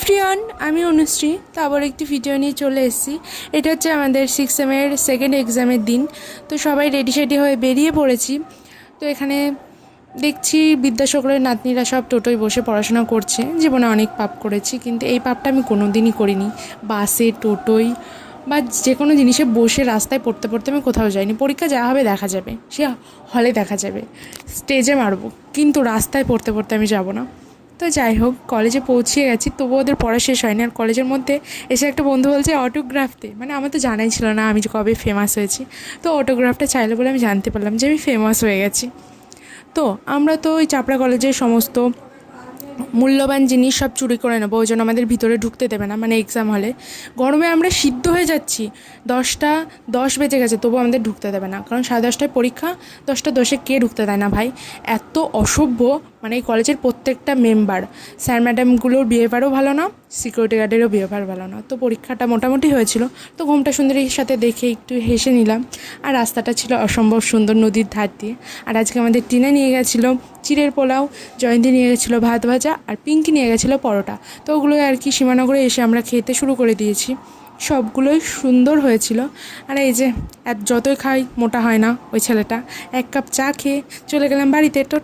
Everyone, আমি অনুশ্রী। তো আবার একটি ভিডিও নিয়ে চলে এসেছি। এটা হচ্ছে আমাদের 6 সেমের সেকেন্ড এক্সামের দিন। তো সবাই রেডি সেডি হয়ে বেরিয়ে পড়েছি। তো এখানে দেখছি বিদ্যাসাগরের নাতনিরা সব টোটোয় বসে পড়াশোনা করছে। জীবনে অনেক পাপ করেছি, কিন্তু এই পাপটা আমি কোনো দিনই করিনি। বাসে, টোটোয় বা যে কোনো জিনিসে বসে রাস্তায় পড়তে পড়তে আমি কোথাও যাইনি। পরীক্ষা যা হবে দেখা যাবে, সে হলে দেখা যাবে, স্টেজে মারবো, কিন্তু রাস্তায় পড়তে পড়তে আমি যাব না। তো যাই হোক, কলেজে পৌঁছিয়ে গেছি, তবুও ওদের পড়া শেষ হয়নি। আর কলেজের মধ্যে এসে একটা বন্ধু বলছে অটোগ্রাফতে, মানে আমার তো জানাই ছিল না আমি যে কবে ফেমাস হয়েছি। তো অটোগ্রাফটা চাইলে বলে আমি জানতে পারলাম যে আমি ফেমাস হয়ে গেছি। তো আমরা তো ওই চাপড়া কলেজের সমস্ত মূল্যবান জিনিস সব চুরি করে নেবো, ওই জন্য আমাদের ভিতরে ঢুকতে দেবে না, মানে এক্সাম হলে। গরমে আমরা সিদ্ধ হয়ে যাচ্ছি, 10টা 10 বেজে গেছে, তবু আমাদের ঢুকতে দেবে না, কারণ 10:30টায় পরীক্ষা। 10টা 10-এ কে ঢুকতে দেয় না ভাই? এত অসভ্য, মানে এই কলেজের প্রত্যেকটা মেম্বার। স্যার ম্যাডামগুলোর বিহেভিয়ারও ভালো না, সিকিউরিটি গার্ডেরও বিহেভিয়ার ভালো না। তো পরীক্ষাটা মোটামুটি হয়েছিল। তো ঘোমটা সুন্দরীর সাথে দেখে একটু হেসে নিলাম। আর রাস্তাটা ছিল অসম্ভব সুন্দর, নদীর ধার দিয়ে। আর আজকে আমাদের টিনা নিয়ে গেছিলো চিড়ের পোলাও, জয়ন্তী নিয়ে গেছিলো ভাত ভাজা, আর পিঙ্কি নিয়ে গেছিলো পরোটা। তো ওগুলোই আর কি সীমানগরে এসে আমরা খেতে শুরু করে দিয়েছি। সবগুলোই সুন্দর হয়েছিল। আর এই যে যতই খাই মোটা হয় না ওই ছেলেটা। 1 কাপ চা খেয়ে চলে গেলাম বাড়িতে। তো